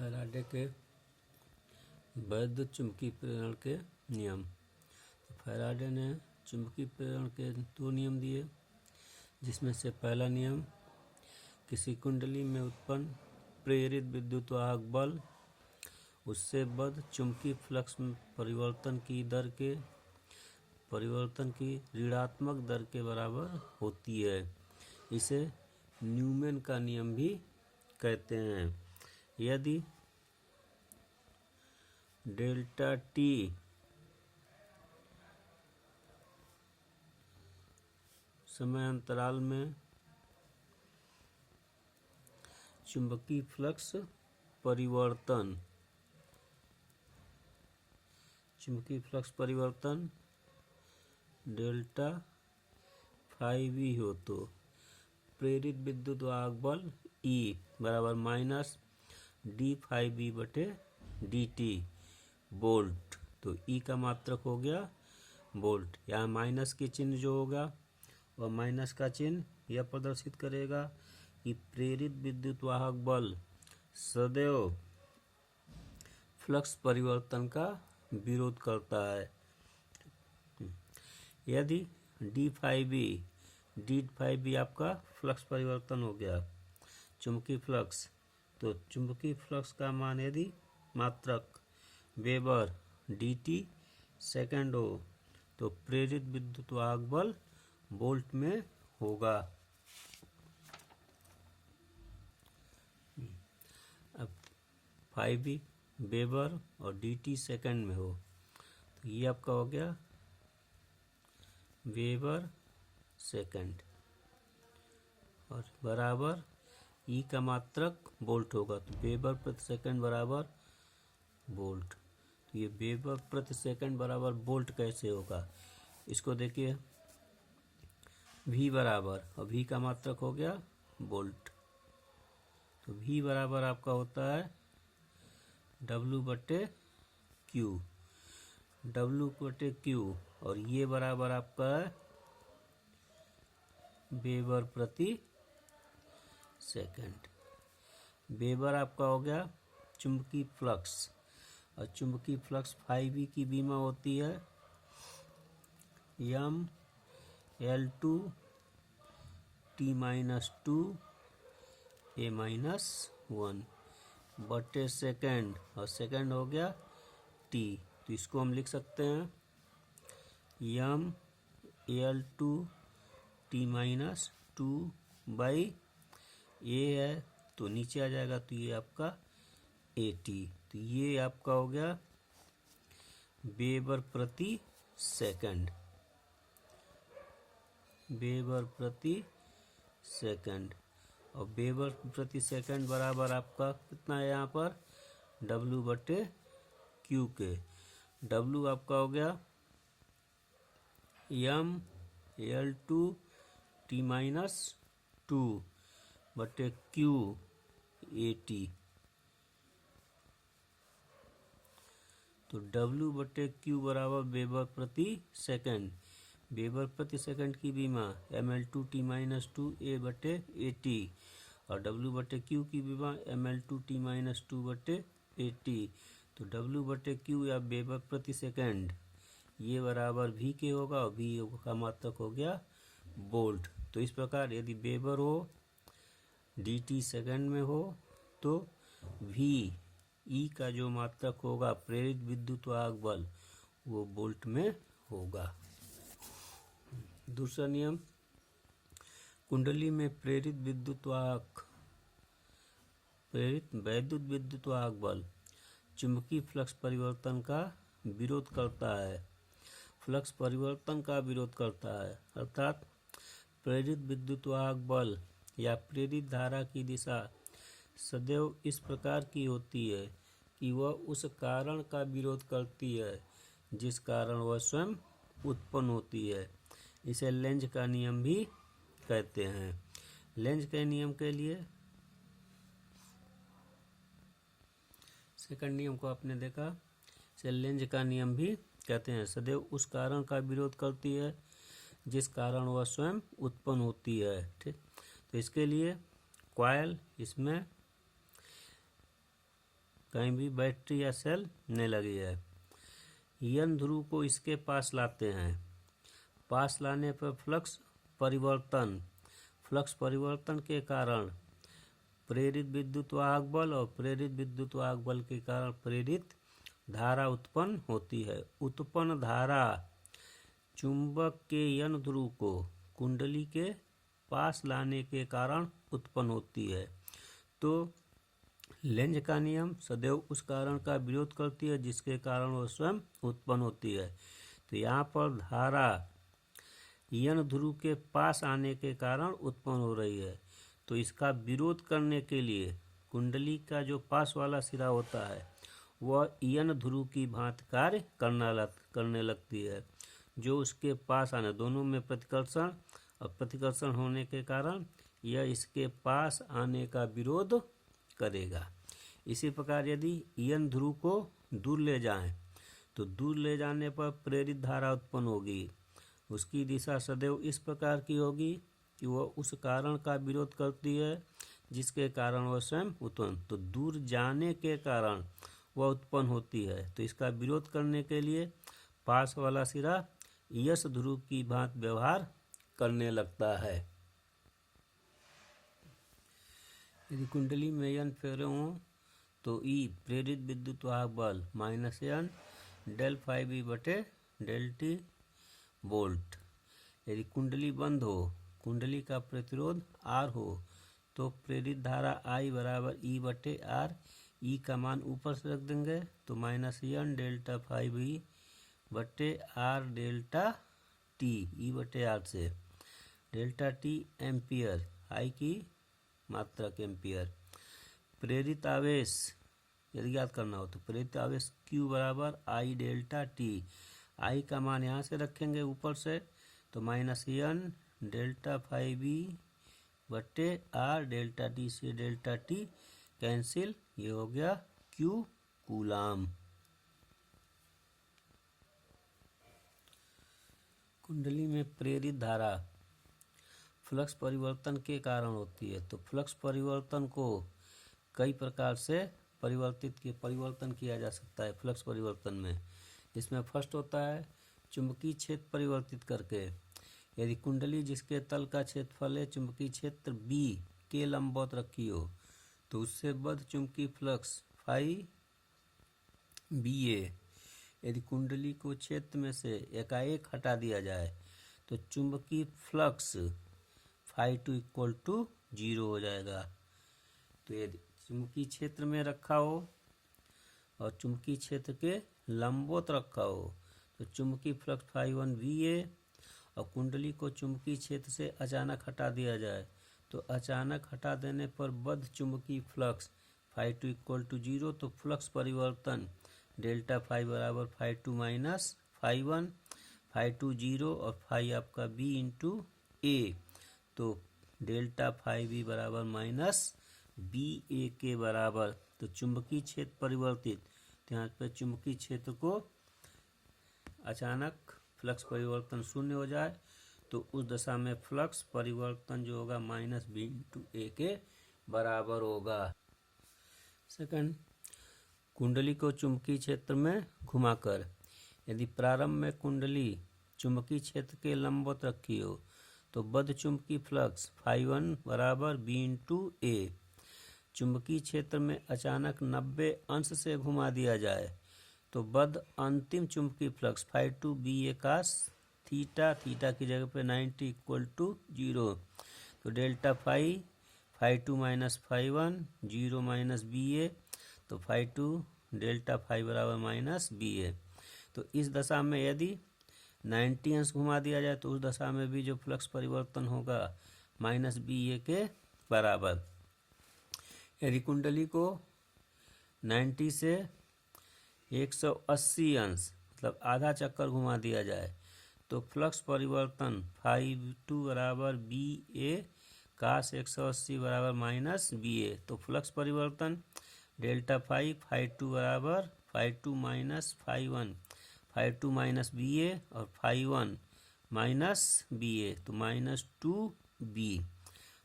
Faraday के वैद्युत चुंबकीय प्रेरण के नियम। तो फैराडे ने चुंबकीय प्रेरण के 2 नियम दिए, जिसमें से पहला नियम, किसी कुंडली में उत्पन्न प्रेरित विद्युत वाहक बल उससे बद्ध चुंबकीय फ्लक्स में परिवर्तन की ऋणात्मक दर के बराबर होती है। इसे न्यूमैन का नियम भी कहते हैं। यदि डेल्टा टी समय अंतराल में चुंबकीय फ्लक्स परिवर्तन डेल्टा फाई वी हो तो प्रेरित विद्युत वाहक बल E बराबर माइनस डी फाई बी बटे डी टी वोल्ट। तो E का मात्रक हो गया वोल्ट। यहाँ माइनस के चिन्ह जो होगा वह माइनस का चिन्ह यह प्रदर्शित करेगा कि प्रेरित विद्युत वाहक बल सदैव फ्लक्स परिवर्तन का विरोध करता है। यदि डी फाई बी आपका फ्लक्स परिवर्तन हो गया चुंबकीय फ्लक्स, तो चुंबकीय फ्लक्स का मान यदि मात्रक वेबर dt सेकंड हो तो प्रेरित विद्युत वाहक बल वोल्ट में होगा। अब फाई बी वेबर और dt सेकंड में हो तो ये आपका हो गया वेबर सेकंड और बराबर E का मात्रक वोल्ट होगा, तो वेबर प्रति सेकंड बराबर वोल्ट। तो ये वेबर प्रति सेकंड बराबर वोल्ट कैसे होगा, इसको देखिए। V बराबर, और V का मात्रक हो गया वोल्ट, तो V बराबर आपका होता है W बटे Q, और ये बराबर आपका है वेबर प्रति सेकंड। वेबर आपका हो गया चुंबकीय फ्लक्स, और चुंबकीय फ्लक्स फाई बी की बीमा होती है m L2 T minus 2 A minus 1 बटे सेकंड, और सेकंड हो गया T। तो इसको हम लिख सकते हैं m L2 T minus 2 by A है तो नीचे आ जाएगा, तो ये आपका AT। तो ये आपका हो गया वेबर प्रति सेकंड, और वेबर प्रति सेकंड बराबर आपका कितना है यहाँ पर W बटे Q के। W आपका हो गया m L2 T माइनस 2 बटे Q AT। तो W बटे Q बराबर वेबर प्रति सेकंड। वेबर प्रति सेकंड की बीमा ML2 T माइनस 2 A बटे AT, और W बटे Q की बीमा ML2 T माइनस 2 बटे AT। तो W बटे Q या वेबर प्रति सेकंड ये बराबर V के होगा, और V का मात्रक हो गया वोल्ट। तो इस प्रकार यदि वेबर हो dt सेकंड में हो तो V E का जो मात्रक होगा प्रेरित विद्युत वाहक बल वो वोल्ट में होगा। दूसरा नियम, कुंडली में प्रेरित वैद्युत विद्युत वाहक बल चुंबकीय फ्लक्स परिवर्तन का विरोध करता है, अर्थात प्रेरित विद्युत वाहक बल या प्रेरित धारा की दिशा सदैव इस प्रकार की होती है कि वह उस कारण का विरोध करती है जिस कारण वह स्वयं उत्पन्न होती है। इसे लेंज का नियम भी कहते हैं। लेंज के नियम के लिए सेकंड नियम को आपने देखा, इसे लेंज का नियम भी कहते हैं। सदैव उस कारण का विरोध करती है जिस कारण वह स्वयं उत्पन्न होती है। ठीक, तो इसके लिए कॉइल, इसमें कहीं भी बैटरी या सेल नहीं लगी है। n ध्रुव को इसके पास लाते हैं। पास लाने पर फ्लक्स परिवर्तन के कारण प्रेरित विद्युत वाहक बल और प्रेरित विद्युत वाहक बल के कारण प्रेरित धारा उत्पन्न होती है। उत्पन्न धारा चुंबक के n ध्रुव को कुंडली के पास लाने के कारण उत्पन्न होती है। तो लेंज का नियम सदैव उस कारण का विरोध करती है जिसके कारण वह स्वयं उत्पन्न होती है। तो यहाँ पर धारा n ध्रुव के पास आने के कारण उत्पन्न हो रही है, तो इसका विरोध करने के लिए कुंडली का जो पास वाला सिरा होता है वह n ध्रुव की भांति कार्य करने लगती है, जो उसके पास आने, दोनों में प्रतिकर्षण और प्रतिकर्षण होने के कारण यह इसके पास आने का विरोध करेगा। इसी प्रकार यदि n ध्रुव को दूर ले जाएं तो दूर ले जाने पर प्रेरित धारा उत्पन्न होगी। उसकी दिशा सदैव इस प्रकार की होगी कि वह उस कारण का विरोध करती है जिसके कारण वह स्वयं उत्पन्न, तो दूर जाने के कारण वह उत्पन्न होती है। तो इसका विरोध करने के लिए पास वाला सिरा यस ध्रुव की भांति व्यवहार करने लगता है। यदि कुंडली में n फेरे हों तो E प्रेरित विद्युत वाहक बल -n डेल फाई बी बटे डेल टी वोल्ट। यदि कुंडली बंद हो, कुंडली का प्रतिरोध R हो, तो प्रेरित धारा I बराबर E बटे R। E का मान ऊपर से रख देंगे तो -n डेल्टा फाई बी बटे R डेल्टा टी, E बटे R से डेल्टा टी एम्पियर, I की मात्रक एम्पियर। प्रेरित आवेश यदि याद करना हो तो प्रेरित आवेश Q बराबर I डेल्टा टी। I का मान यहाँ से रखेंगे ऊपर से तो -n डेल्टा फाई बी बटे R डेल्टा टी से डेल्टा टी कैंसिल, ये हो गया Q कूलाम। कुंडली में प्रेरित धारा फ्लक्स परिवर्तन के कारण होती है। तो फ्लक्स परिवर्तन को कई प्रकार से परिवर्तन किया जा सकता है फ्लक्स परिवर्तन में। इसमें फर्स्ट होता है चुंबकीय क्षेत्र परिवर्तित करके। यदि कुंडली जिसके तल का क्षेत्रफल है चुंबकीय क्षेत्र B के लंबवत रखी हो तो उससे बद्ध चुंबकीय फ्लक्स फाई BA। यदि कुंडली को क्षेत्र में से एकाएक हटा दिया जाए तो चुंबकीय फ्लक्स फाई 2 इक्वल टू 0 हो जाएगा। तो यदि चुंबकीय क्षेत्र में रखा हो और चुंबकीय क्षेत्र के लंबवत रखा हो तो चुंबकीय फ्लक्स फाई 1 BA, और कुंडली को चुंबकीय क्षेत्र से अचानक हटा दिया जाए तो अचानक हटा देने पर बद्ध चुंबकीय फ्लक्स फाई 2 इक्वल टू 0। तो फ्लक्स परिवर्तन डेल्टा फाई बराबर फाई 2 माइनस फाई 1, फाई 2 0 और फाई आपका B इंटू A। तो डेल्टा फाई B बराबर माइनस BA के बराबर। तो चुंबकीय क्षेत्र परिवर्तित, तो यहाँ पर चुंबकीय क्षेत्र को अचानक फ्लक्स परिवर्तन शून्य हो जाए तो उस दशा में फ्लक्स परिवर्तन जो होगा -B इंटू A के बराबर होगा। सेकंड, कुंडली को चुंबकीय क्षेत्र में घुमाकर। यदि प्रारंभ में कुंडली चुंबकीय क्षेत्र के लंबवत रखी हो तो बद्ध चुंबकीय फ्लक्स फाई 1 बराबर B इंटू A। चुंबकीय क्षेत्र में अचानक 90 अंश से घुमा दिया जाए तो बद्ध अंतिम चुंबकीय flux phi 2 BA cos theta की जगह पे 90 इक्वल टू 0। तो delta phi 2 minus phi 1 0 minus BA, तो फाई 2 डेल्टा फाई बराबर -BA। तो इस दशा में यदि 90 अंश घुमा दिया जाए तो उस दशा में भी जो फ्लक्स परिवर्तन होगा -BA के बराबर। यदि कुंडली को 90 से 180 अंश मतलब आधा चक्कर घुमा दिया जाए तो फ्लक्स परिवर्तन फाई 2 बराबर BA कास 180 बराबर -BA। तो फ्लक्स परिवर्तन डेल्टा फाई 2 बराबर phi 2 minus phi 1, phi 2 minus BA और फाई 1 माइनस BA, तो -2B।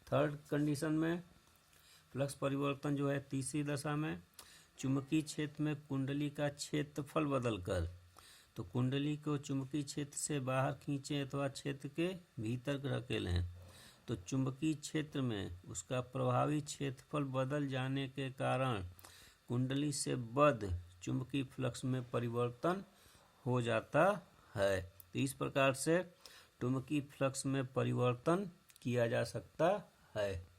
थर्ड कंडीशन में फ्लक्स परिवर्तन जो है तीसरी दशा में चुंबकीय क्षेत्र में कुंडली का क्षेत्रफल बदलकर, तो कुंडली को चुंबकीय क्षेत्र से बाहर खींचें अथवा क्षेत्र के भीतर धकेलें, तो चुंबकीय क्षेत्र में उसका प्रभावी क्षेत्रफल बदल जाने के कारण कुंडली से बद्ध चुंबकीय फ्लक्स में परिवर्तन हो जाता है। तो इस प्रकार से चुंबकीय फ्लक्स में परिवर्तन किया जा सकता है।